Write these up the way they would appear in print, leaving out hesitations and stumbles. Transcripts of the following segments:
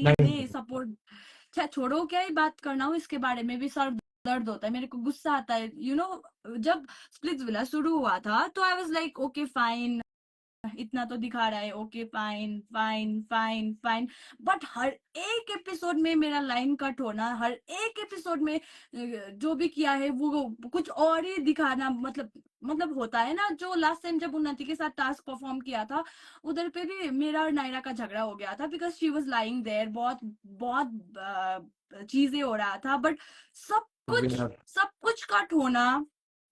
नहीं ने सपोर्ट। छोड़ो, क्या ही बात करना हो इसके बारे में भी, सर दर्द होता है, मेरे को गुस्सा आता है, जब स्प्लिट्सविला शुरू हुआ था तो I was like okay fine, इतना तो दिखा रहा है, okay fine fine fine fine. But हर एक एपिसोड में मेरा लाइन कट होना, हर एक एपिसोड में जो भी किया है वो कुछ और ही दिखाना, मतलब होता है ना, जो लास्ट टाइम जब उन्नति के साथ टास्क परफॉर्म किया था, उधर पे भी मेरा और नायरा का झगड़ा हो गया था, because she was lying there, बहुत बहुत चीजें हो रहा था, बट सब कुछ विनर। सब कुछ कट होना।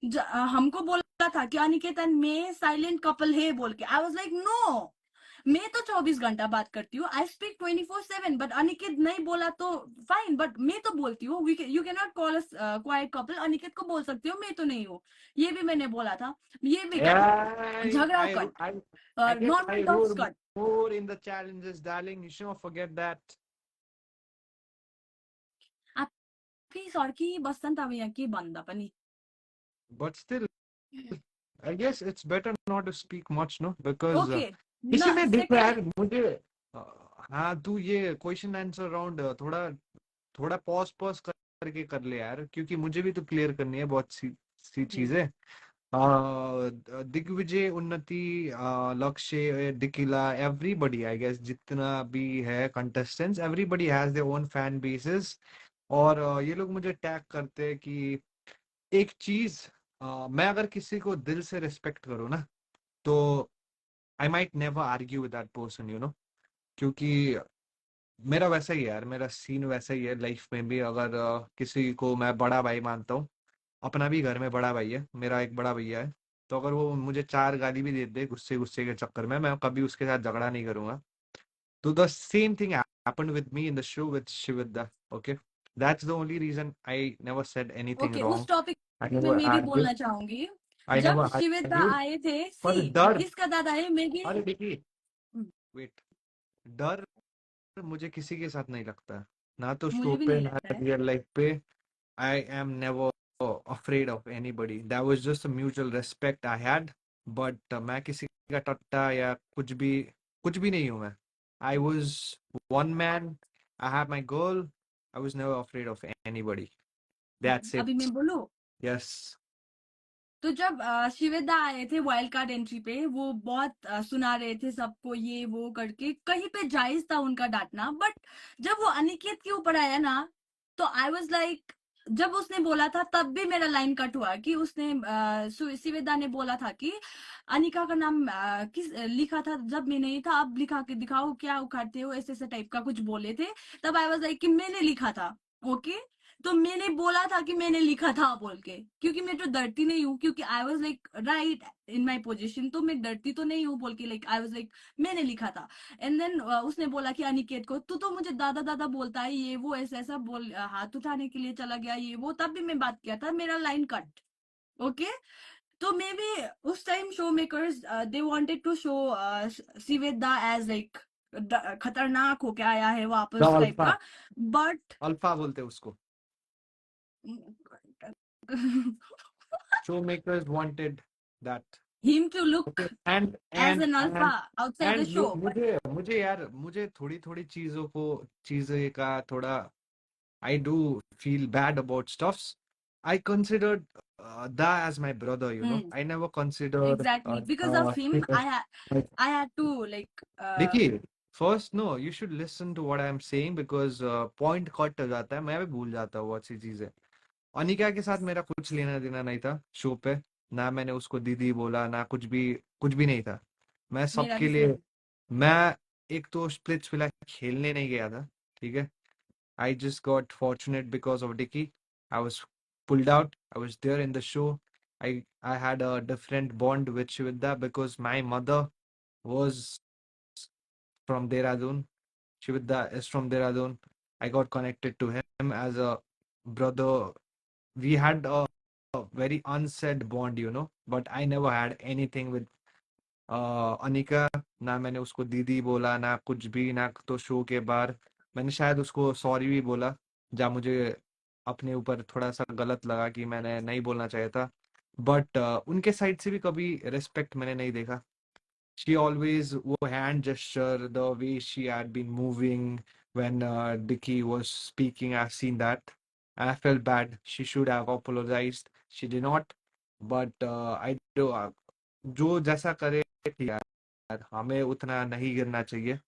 हमको बोला था कि अनिकेतन में साइलेंट कपल है बोल के, आई वाज लाइक नो, मैं तो 24 घंटा बात करती हूँ, आई स्पीक 24/7, बट अनिकेत नहीं बोला तो फाइन, बट मैं तो बोलती हूँ, you can not call us quite couple, Aniket को बोल सकती हो, मैं तो नहीं हूँ, ये भी मैंने बोला था, ये भी कट, I झगड़ा I cut, I I guess normal I talks roar cut. more in the challenges, darling. You should not forget that. आपकी सर्की बस्छन् त अब यहाँ के भन्दा पनि। But still, I guess it's better not to speak much, no? Because okay, किसी न ने देखा सेकेन्ड। यार मुझे हाँ तू ये क्वेश्चन आंसर राउंड थोड़ा थोड़ा पॉज पॉज करके कर ले यार, क्योंकि मुझे भी तो क्लियर करनी है बहुत सी चीजें। दिग्विजय, उन्नति, लक्ष्य, डिकिला, एवरीबडी आई गेस जितना भी है contestants, everybody has their own fan bases. और ये लोग मुझे टैग करते हैं कि एक चीज, मैं अगर किसी को दिल से रिस्पेक्ट करूँ ना, तो I might never argue with that person, you know, क्योंकि मेरा वैसा ही है यार, मेरा सीन वैसा ही है लाइफ में भी। अगर किसी को मैं बड़ा भाई मानता हूँ, अपना भी घर में बड़ा भाई है, मेरा एक बड़ा भैया है, तो अगर वो मुझे 4 गाली भी दे दे गुस्से गुस्से के चक्कर में, मैं कभी उसके साथ झगड़ा नहीं करूंगा। तो the same thing happened with me in the show with Shivida. Okay, that's the only reason I never said anything okay, उस रॉन्ग। टॉपिक आई में नेवर मैं भी आर्ग्यू, बोलना चाहूंगी। आई जब नेवर शिवेदा आर्ग्यू। आए थे, पर सी डर, इसका दादा है, मैं भी। अरे देखिए, वेट, डर मुझे किसी के साथ नहीं लगता, ना तो शो मुझे भी पे नहीं ना लगता है। रियल लाइफ पे। I am never afraid of anybody. That was just a mutual respect I had. But मैं किसी का टट्टा या कुछ भी नहीं हूँ मैं। I was one man. I had my girl. I was never afraid of anybody. That's अभी it. मैं बोलूं, Yes. तो जब शिवेदा आए थे वाइल्ड कार्ड एंट्री पे, वो बहुत सुना रहे थे सबको, ये वो करके, कहीं पे जायज था उनका डांटना, बट जब वो अनिकेत के ऊपर आया ना, तो आई वाज लाइक, जब उसने बोला था तब भी मेरा लाइन कट हुआ, कि उसने शिवेदा ने बोला था कि अनिका का नाम किस लिखा था, जब मैं नहीं था, अब लिखा के दिखाओ क्या उखाड़ते हो, ऐसे ऐसे टाइप का कुछ बोले थे। तब आई वाज लाइक कि मैंने लिखा था। ओके, तो मैंने बोला था कि मैंने लिखा था बोल के, क्योंकि मैं तो डरती नहीं हूँ, क्योंकि आई was like right in my position, तो मैं डरती तो नहीं हूँ बोल के, लाइक आई वाज लाइक मैंने लिखा था। एंड देन उसने बोला कि अनिकेत को, तू तो मुझे दादा दादा बोलता है, ये वो ऐसा ऐसा बोल, हाथ उठाने के लिए चला गया, ये वो, तब भी मैं बात किया था, मेरा लाइन कट। ओके, तो मे बी उस time show makers they wanted to show Shiveda as like खतरनाक होके आया है The वापस टाइप alpha. का, बट Alpha बोलते हैं उसको। Showmakers wanted that. him to Okay. look And as and an and alpha outside the and show, but मुझे यार, मुझे थोड़ी थोड़ी चीजें का थोड़ा I do feel bad about stuffs. I considered Da as my brother, you know. hmm, I never considered exactly because of him, like, I had to like देखिए, first no, you should listen to what I am saying because point cut हो जाता है, मैं भी भूल जाता हूँ बहुत सी चीजें। अनिका के साथ मेरा कुछ लेना देना नहीं था शो पे, ना मैंने उसको दीदी बोला, ना कुछ भी नहीं था। मैं मेरा सबके भी लिए, सेम। मैं एक तो स्प्लिट्स विला खेलने नहीं गया था, ठीक है। I just got fortunate because of Dicky. I was pulled out. I was there in the show. I had a different bond with Shivida because my mother was from Dehradun. Shivida is from Dehradun. I got connected to him as a brother. We had a very unsaid bond, you know, but I never had anything with Anika. ना मैंने उसको दीदी बोला, ना कुछ भी, ना तो शो के बाहर मैंने शायद उसको सॉरी भी बोला, जहाँ मुझे अपने ऊपर थोड़ा सा गलत लगा कि मैंने नहीं बोलना चाहिए था। बट उनके साइड से भी कभी रिस्पेक्ट मैंने नहीं देखा। शी ऑलवेज वो hand gesture, the way she had been moving, when Dicky was speaking. I've seen that, and I felt bad. She should have apologized. She did not, but I do. जो जैसा करे ठीक है यार, हमें उतना नहीं गिरना चाहिए,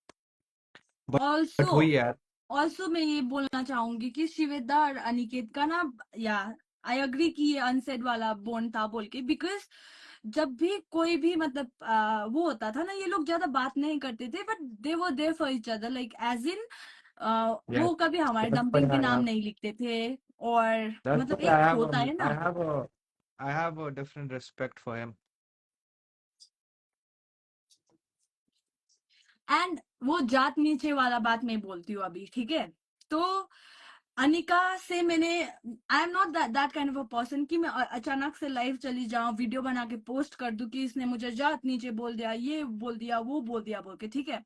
बट ऑल्सो वही यार. ऑल्सो मैं ये बोलना चाहूंगी कि शिवेदा और अनिकेत का ना, या आई अग्री कि ये अनसेड वाला बॉन्ड था बोल के, बिकॉज जब भी कोई भी मतलब वो होता था ना, ये लोग ज्यादा बात नहीं करते थे, but they were there for each other, like as in Yes, वो कभी हमारे that's why डंपिंग पे नाम नहीं लिखते थे, और मतलब I एक have होता है ना. I have a different respect for him. And वो जात नीचे वाला बात मैं बोलती हूँ अभी, ठीक है. तो अनिका से मैंने, I am not that kind of a person कि मैं अचानक से लाइव चली जाऊं, वीडियो बना के पोस्ट कर दूं कि इसने मुझे जात नीचे बोल दिया, ये बोल दिया, वो बोल दिया बोल के, ठीक है.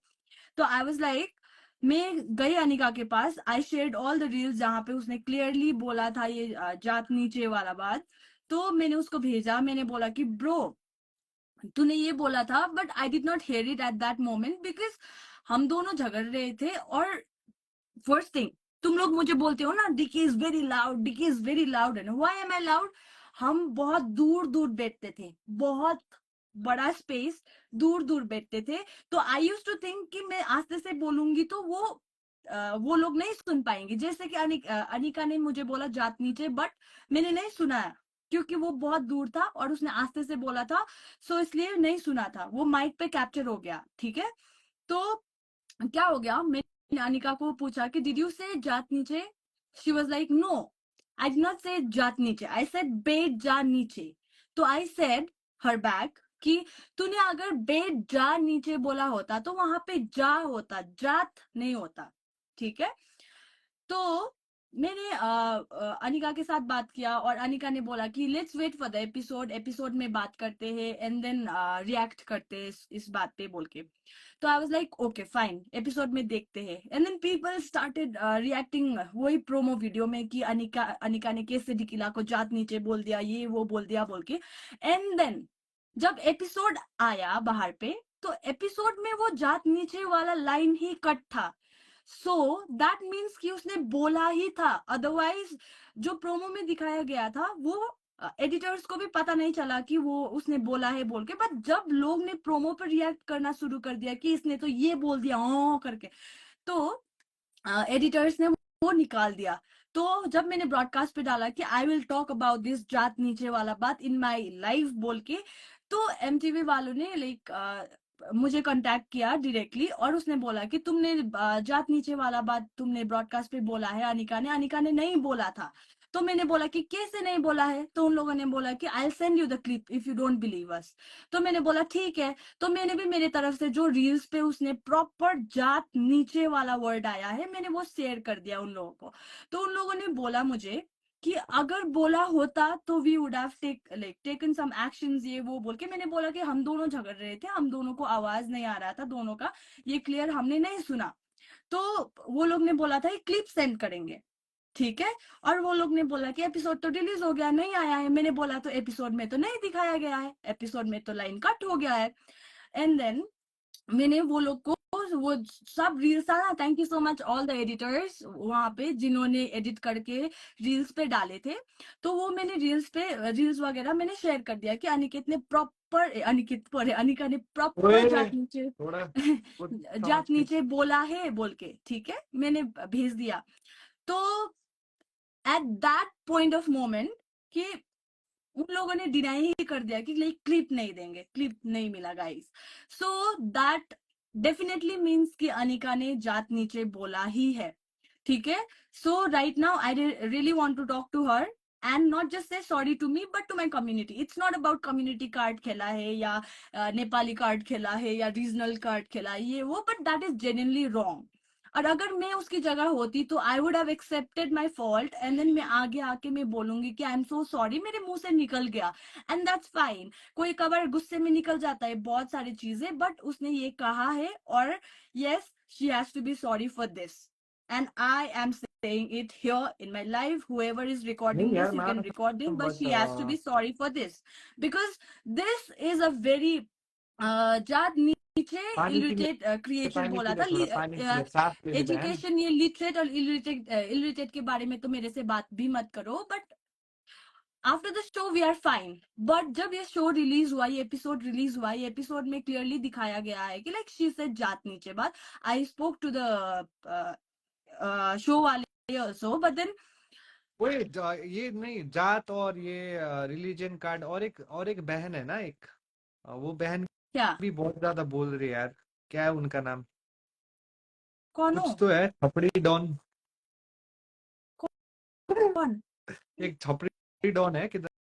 तो आई वाज लाइक, मैं गई अनिका के पास, I shared all the reels जहाँ पे उसने क्लियरली बोला था ये जात नीचे वाला बात. तो मैंने उसको भेजा, मैंने बोला कि ब्रो तूने ये बोला था, but I did not here it at that moment, because हम दोनों झगड़ रहे थे. और फर्स्ट थिंग, तुम लोग मुझे बोलते हो ना Dicky is very loud, Dicky is very loud, and why am I loud? हम बहुत दूर दूर बैठते थे, बहुत बड़ा स्पेस, दूर दूर बैठते थे. तो आई यूज टू थिंक कि मैं आस्ते से बोलूंगी तो वो लोग नहीं सुन पाएंगे. जैसे कि अनिका ने मुझे बोला जात नीचे, बट मैंने नहीं सुना क्योंकि वो बहुत दूर था और उसने आस्ते से बोला था, सो इसलिए नहीं सुना था, वो माइक पे कैप्चर हो गया, ठीक है. तो क्या हो गया, मैंने अनिका को पूछा कि डिड यू से जात नीचे? She was like no, I did not say जात नीचे, आई सेड बेट जा नीचे. तो आई सेड हर बैक कि तूने अगर बेट जा नीचे बोला होता तो वहां पे जा होता, जात नहीं होता, ठीक है. तो मैंने अनिका के साथ बात किया और अनिका ने बोला कि let's wait for the episode, episode में बात करते हैं एंड देन रिएक्ट करते हैं इस बात पे बोल के. तो I was like okay fine, episode में देखते हैं. And then people started reacting वही प्रोमो वीडियो में कि अनिका अनिका ने कैसे डिकिला को जात नीचे बोल दिया, ये वो बोल दिया बोल के. एंड देन जब एपिसोड आया बाहर पे, तो एपिसोड में वो जात नीचे वाला लाइन ही कट था. सो दैट मीन्स कि उसने बोला ही था, अदरवाइज जो प्रोमो में दिखाया गया था वो एडिटर्स को भी पता नहीं चला कि वो उसने बोला है बोल के. बट जब लोग ने प्रोमो पर रिएक्ट करना शुरू कर दिया कि इसने तो ये बोल दिया करके, तो एडिटर्स ने वो निकाल दिया. तो जब मैंने ब्रॉडकास्ट पे डाला कि I will talk about this जात नीचे वाला बात इन माय लाइव बोल के, तो एमटीवी वालों ने लाइक मुझे कांटेक्ट किया डायरेक्टली और उसने बोला कि तुमने जात नीचे वाला बात तुमने ब्रॉडकास्ट पे बोला है, अनिका ने नहीं बोला था. तो मैंने बोला कि कैसे नहीं बोला है? तो उन लोगों ने बोला कि I send you the clip if you don't believe us. तो मैंने बोला ठीक है. तो मैंने भी मेरे तरफ से जो रील्स पे उसने प्रॉपर जात नीचे वाला वर्ड आया है, मैंने वो शेयर कर दिया उन लोगों को. तो उन लोगों ने बोला मुझे कि अगर बोला होता तो we would have taken some actions, ये वो बोल के. मैंने बोला कि हम दोनों झगड़ रहे थे, हम दोनों को आवाज नहीं आ रहा था दोनों का, ये क्लियर हमने नहीं सुना. तो वो लोग ने बोला था क्लिप सेंड करेंगे, ठीक है. और वो लोग ने बोला कि एपिसोड तो रिलीज हो गया, नहीं आया है. मैंने बोला तो एपिसोड में तो नहीं दिखाया गया है, एपिसोड में तो लाइन कट हो गया है. एंड देन मैंने वो लोग को वो सब रील्स था ना, thank you so much all the editors वहां पे जिन्होंने एडिट करके रील्स पे डाले थे. तो वो मैंने रील्स वगैरह मैंने शेयर कर दिया कि अनिकेत ने प्रॉपर अनिका ने प्रॉपर ओए, जात नीचे थोड़ा कुछ समझ जात के. नीचे बोला है बोल के, ठीक है, मैंने भेज दिया. तो at that point of moment कि उन लोगों ने डिनाई ही कर दिया कि लाइक क्लिप नहीं देंगे, क्लिप नहीं मिला guys. So that definitely means कि अनिका ने जात नीचे बोला ही है, ठीक है. So right now I really want to talk to her and not just say sorry to me but to my community. It's not about community card खेला है या नेपाली कार्ड खेला है या रीजनल कार्ड खेला है ये वो, but that is genuinely wrong. और अगर मैं उसकी जगह होती तो I would have accepted my fault and then मैं आगे आके मैं बोलूंगी कि आई एम सो सॉरी, मेरे मुंह से निकल गया, एंड दैट्स फाइन. कोई कबार गुस्से में निकल जाता है बहुत सारी चीजें, बट उसने ये कहा है और yes she has to be sorry for this. And I am saying it here in my life, whoever is recording नहीं यार, this you मैं can record him, but but she has to be sorry for this because this is a very जात पीछे पानी P ले, illiterate creature पानी P बोला ले, था। थोड़ा पानी पी ले, साफ पी ले बहन। एजुकेशन, ये लिटरेट और इलिटरेट के बारे में तो मेरे से बात भी मत करो, but after the show we are fine. But जब ये शो रिलीज हुआ, ये एपिसोड रिलीज हुआ, ये एपिसोड में क्लियरली दिखाया गया है कि लाइक शी सेड जात नीचे बात। I spoke to the show वाले ऑल्सो, बट देन ओए ये नहीं, जात और ये रिलीजन कार्ड, और एक बहन है ना, एक वो बहन क्या, भी बहुत ज्यादा बोल रही है यार। क्या है उनका नाम? कौन हो, कुछ तो है, छपड़ी डॉन। कौन? एक छपड़ी डॉन है, किधर